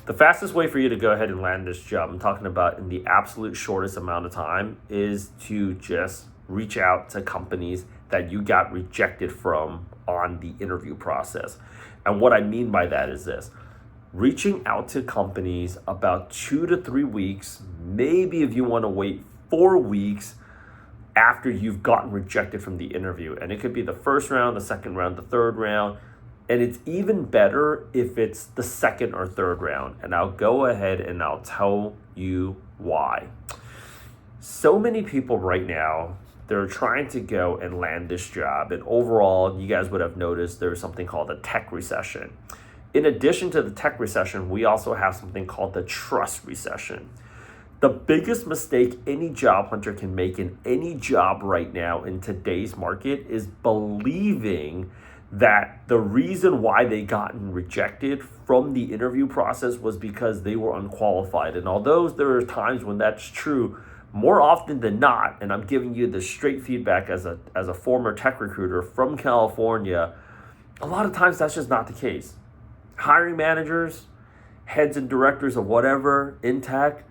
The fastest way for you to go ahead and land this job, I'm talking about in the absolute shortest amount of time, is to just reach out to companies that you got rejected from on the interview process. And what I mean by that is this: reaching out to companies about 2 to 3 weeks, maybe if you want to wait 4 weeks after you've gotten rejected from the interview. And it could be the first round, the second round, the third round. And it's even better if it's the second or third round. And I'll go ahead and I'll tell you why. So many people right now, they're trying to go and land this job. And overall, you guys would have noticed there's something called a tech recession. In addition to the tech recession, we also have something called the trust recession. The biggest mistake any job hunter can make in any job right now in today's market is believing that the reason why they gotten rejected from the interview process was because they were unqualified. And although there are times when that's true, more often than not, and I'm giving you the straight feedback as a former tech recruiter from California, a lot of times that's just not the case. Hiring managers, heads and directors of whatever in tech,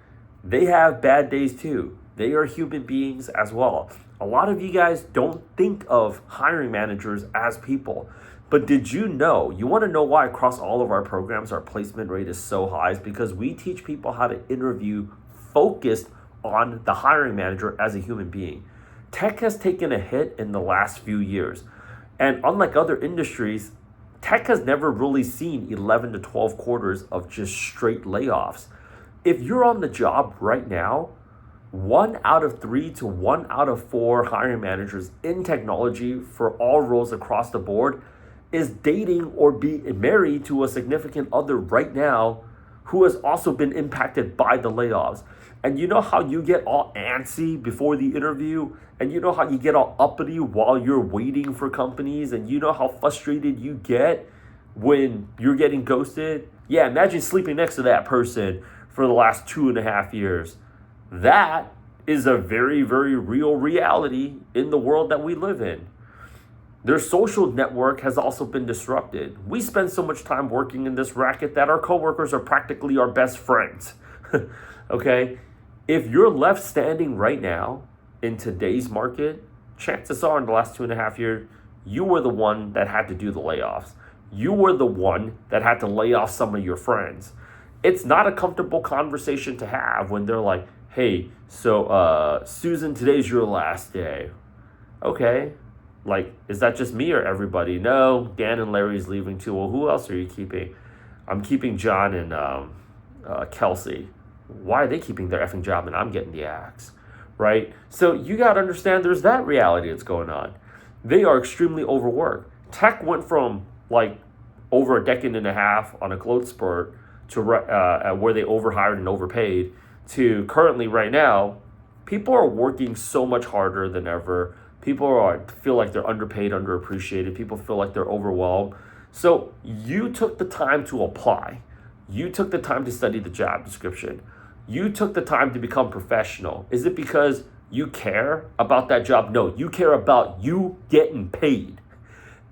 they have bad days too. They are human beings as well. A lot of you guys don't think of hiring managers as people. But did you know, you want to know why across all of our programs our placement rate is so high? Is because we teach people how to interview focused on the hiring manager as a human being. Tech has taken a hit in the last few years. And unlike other industries, tech has never really seen 11 to 12 quarters of just straight layoffs. If you're on the job right now, 1 out of 3 to 1 out of 4 hiring managers in technology for all roles across the board is dating or be married to a significant other right now who has also been impacted by the layoffs. And you know how you get all antsy before the interview, and you know how you get all uppity while you're waiting for companies, and you know how frustrated you get when you're getting ghosted? Yeah, imagine sleeping next to that person for the last 2.5 years. That is a very, very real reality in the world that we live in. Their social network has also been disrupted. We spend so much time working in this racket that our coworkers are practically our best friends. Okay? If you're left standing right now in today's market, chances are in the last 2.5 years, you were the one that had to do the layoffs. You were the one that had to lay off some of your friends. It's not a comfortable conversation to have when they're like, hey, so Susan, today's your last day. Okay, like, is that just me or everybody? No, Dan and Larry's leaving too. Well, who else are you keeping? I'm keeping John and Kelsey. Why are they keeping their effing job and I'm getting the axe, right? So you got to understand there's that reality that's going on. They are extremely overworked. Tech went from like over a decade and a half on a growth spurt to where they overhired and overpaid to currently right now, people are working so much harder than ever. People feel like they're underpaid, underappreciated. People feel like they're overwhelmed. So you took the time to apply. You took the time to study the job description. You took the time to become professional. Is it because you care about that job? No, you care about you getting paid.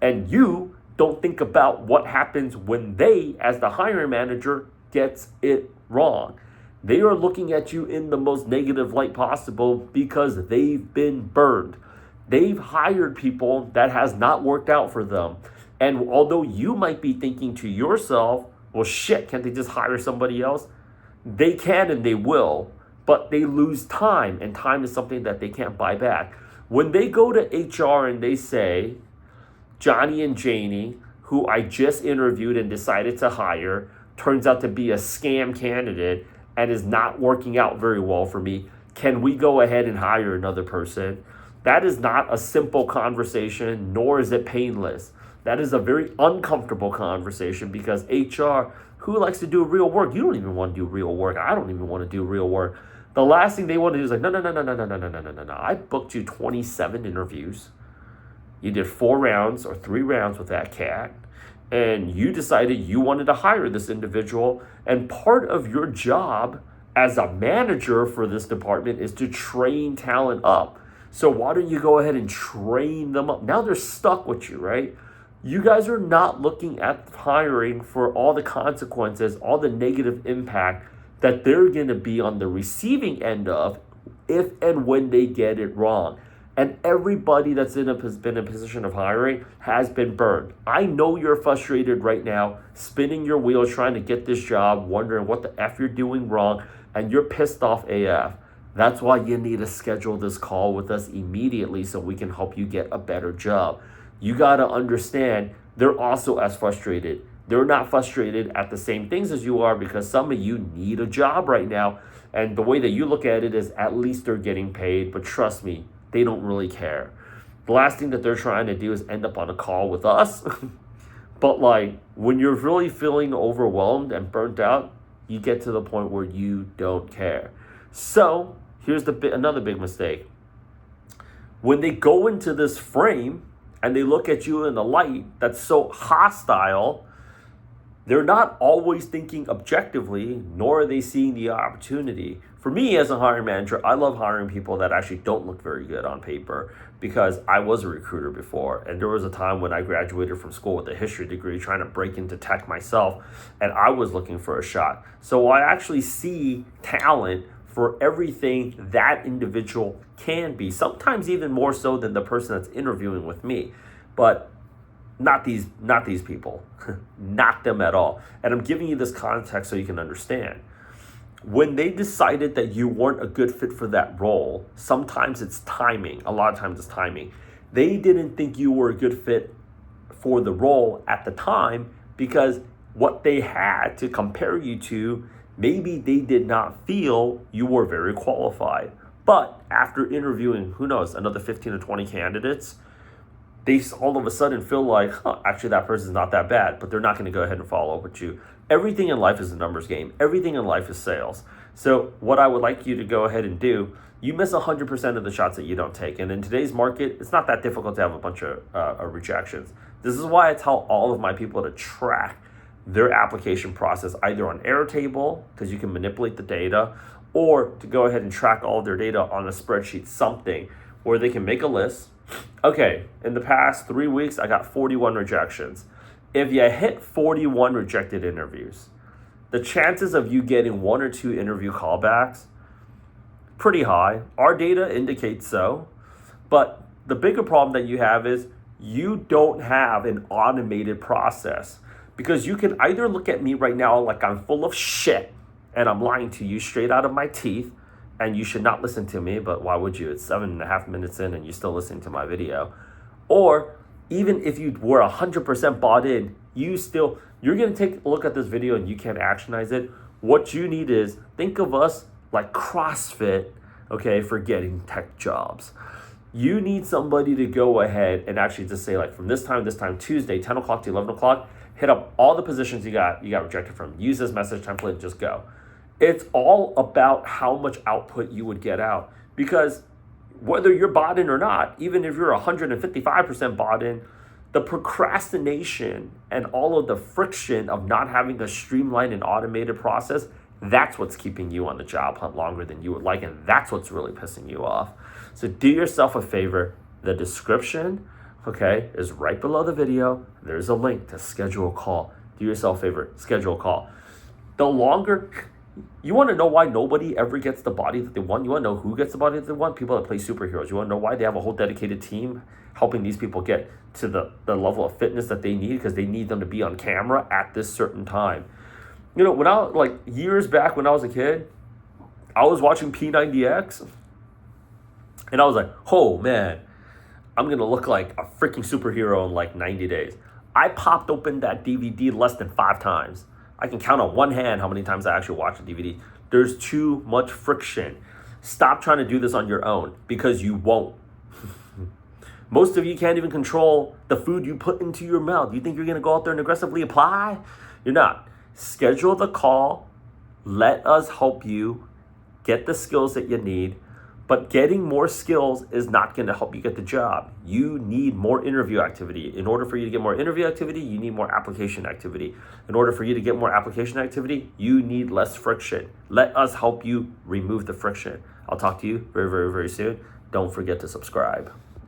And you don't think about what happens when they, as the hiring manager, gets it wrong. They are looking at you in the most negative light possible because they've been burned. They've hired people that has not worked out for them. And although you might be thinking to yourself, well, shit, can't they just hire somebody else? They can and they will, but they lose time, and time is something that they can't buy back. When they go to HR and they say, Johnny and Janie, who I just interviewed and decided to hire, turns out to be a scam candidate and is not working out very well for me, can we go ahead and hire another person? That is not a simple conversation, nor is it painless. That is a very uncomfortable conversation because HR, who likes to do real work? You don't even want to do real work. I don't even want to do real work. The last thing they want to do is like, no. I booked you 27 interviews. You did 4 rounds or 3 rounds with that cat. And you decided you wanted to hire this individual. And part of your job as a manager for this department is to train talent up. So why don't you go ahead and train them up? Now they're stuck with you, right? You guys are not looking at hiring for all the consequences, all the negative impact that they're going to be on the receiving end of if and when they get it wrong. And everybody that's been in a position of hiring has been burned. I know you're frustrated right now, spinning your wheels trying to get this job, wondering what the F you're doing wrong, and you're pissed off AF. That's why you need to schedule this call with us immediately so we can help you get a better job. You got to understand they're also as frustrated. They're not frustrated at the same things as you are because some of you need a job right now. And the way that you look at it is at least they're getting paid. But trust me, they don't really care. The last thing that they're trying to do is end up on a call with us. But like when you're really feeling overwhelmed and burnt out, you get to the point where you don't care. So here's another big mistake. When they go into this frame and they look at you in the light that's so hostile, they're not always thinking objectively, nor are they seeing the opportunity. For me as a hiring manager, I love hiring people that actually don't look very good on paper because I was a recruiter before. And there was a time when I graduated from school with a history degree trying to break into tech myself, and I was looking for a shot. So I actually see talent for everything that individual can be, sometimes even more so than the person that's interviewing with me. But not these people, not them at all. And I'm giving you this context so you can understand. When they decided that you weren't a good fit for that role, sometimes it's timing. A lot of times it's timing. They didn't think you were a good fit for the role at the time because what they had to compare you to, maybe they did not feel you were very qualified. But after interviewing, who knows, another 15 or 20 candidates, they all of a sudden feel like, actually that person's not that bad, but they're not going to go ahead and follow up with you. Everything in life is a numbers game. Everything in life is sales. So what I would like you to go ahead and do, you miss 100% of the shots that you don't take. And in today's market, it's not that difficult to have a bunch of rejections. This is why I tell all of my people to track their application process either on Airtable, because you can manipulate the data, or to go ahead and track all of their data on a spreadsheet, something where they can make a list. Okay, in the past 3 weeks, I got 41 rejections. If you hit 41 rejected interviews, the chances of you getting 1 or 2 interview callbacks, pretty high. Our data indicates so. But the bigger problem that you have is you don't have an automated process. Because you can either look at me right now like I'm full of shit and I'm lying to you straight out of my teeth, and you should not listen to me, but why would you? It's 7.5 minutes in and you're still listening to my video. Or even if you were 100% bought in, you're going to take a look at this video and you can't actionize it. What you need is think of us like CrossFit, okay, for getting tech jobs. You need somebody to go ahead and actually just say like from this time, Tuesday, 10 o'clock to 11 o'clock, hit up all the positions you got rejected from. Use this message template and just go. It's all about how much output you would get out. Because whether you're bought in or not, even if you're 155% bought in, the procrastination and all of the friction of not having a streamlined and automated process, that's what's keeping you on the job hunt longer than you would like. And that's what's really pissing you off. So do yourself a favor. The description, okay, is right below the video. There's a link to schedule a call. Do yourself a favor, schedule a call. The longer... You want to know why nobody ever gets the body that they want? You want to know who gets the body that they want? People that play superheroes. You want to know why they have a whole dedicated team helping these people get to the level of fitness that they need, because they need them to be on camera at this certain time. You know, when I like years back when I was a kid, I was watching P90X and I was like, oh man, I'm going to look like a freaking superhero in like 90 days. I popped open that DVD less than 5 times. I can count on one hand how many times I actually watch a DVD. There's too much friction. Stop trying to do this on your own, because you won't. Most of you can't even control the food you put into your mouth. You think you're going to go out there and aggressively apply? You're not. Schedule the call. Let us help you get the skills that you need. But getting more skills is not going to help you get the job. You need more interview activity. In order for you to get more interview activity, you need more application activity. In order for you to get more application activity, you need less friction. Let us help you remove the friction. I'll talk to you very, very, very soon. Don't forget to subscribe.